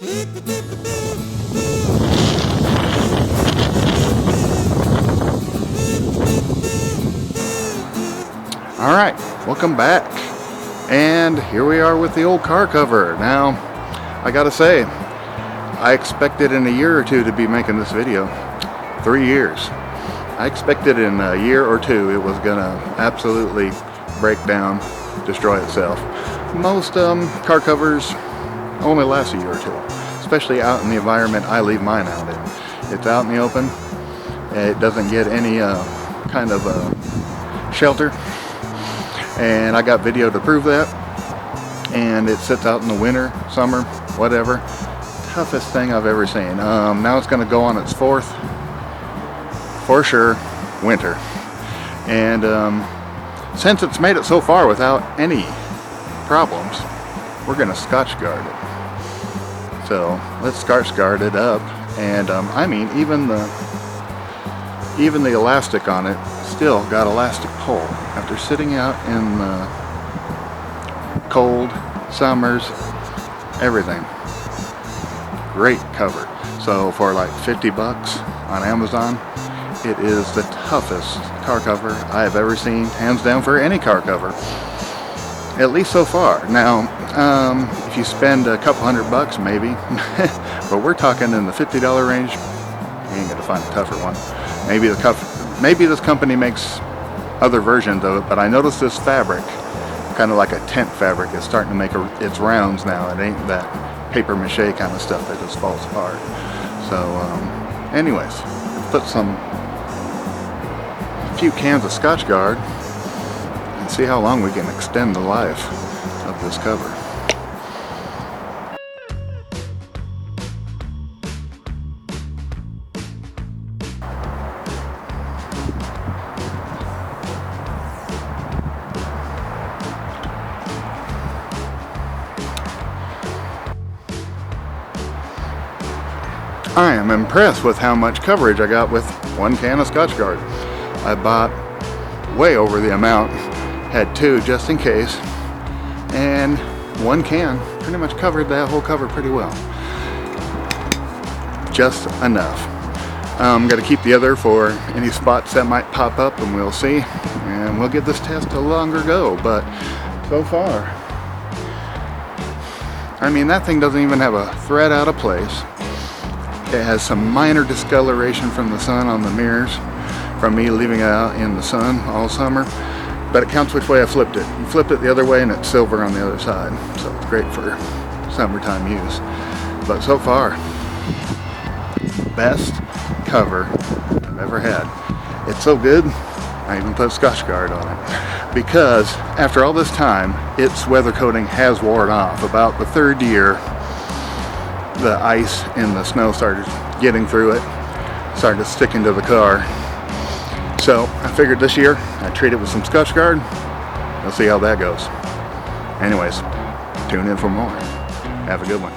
Alright, welcome back. And here we are with the old car cover. Now, I gotta say, I expected in a year or two to be making this video. 3 years. I expected in a year or two it was gonna absolutely break down, destroy itself. Most car covers only last a year or two, especially out in the environment I leave mine out in. It's out in the open. It doesn't get any kind of shelter, and I got video to prove that. And it sits out in the winter, summer, whatever. Toughest thing I've ever seen. Now it's going to go on its 4th, for sure, winter. And since it's made it so far without any problems, we're going to Scotchgard it. So let's Scotchgard it up. And I mean, even the elastic on it still got elastic pull after sitting out in the cold summers, everything. Great cover. So for like 50 bucks on Amazon, it is the toughest car cover I have ever seen, hands down, for any car cover, at least so far. Now if you spend a couple $100, maybe but we're talking in the $50 range, you ain't gonna find a tougher one. Maybe this company makes other versions of it, but I noticed this fabric, kind of like a tent fabric, is starting to make its rounds now. It ain't that paper mache kind of stuff that just falls apart. So anyways, put a few cans of Scotchgard and see how long we can extend the life of this cover. I am impressed with how much coverage I got with 1 can of Scotchgard. I bought way over the amount, had 2 just in case, and 1 can pretty much covered that whole cover pretty well. Just enough. Got to keep the other for any spots that might pop up, and we'll see. And we'll give this test a longer go, but so far, I mean, that thing doesn't even have a thread out of place. It has some minor discoloration from the sun on the mirrors, from me leaving it out in the sun all summer, but it counts which way I flipped it. You flipped it the other way and it's silver on the other side, so it's great for summertime use. But so far, best cover I've ever had. It's so good, I even put Scotchgard on it, because after all this time, its weather coating has worn off. About the 3rd year, the ice and the snow started getting through it, started sticking to the car. So I figured this year I'd treat it with some Scotchgard. We'll see how that goes. Anyways, tune in for more. Have a good one.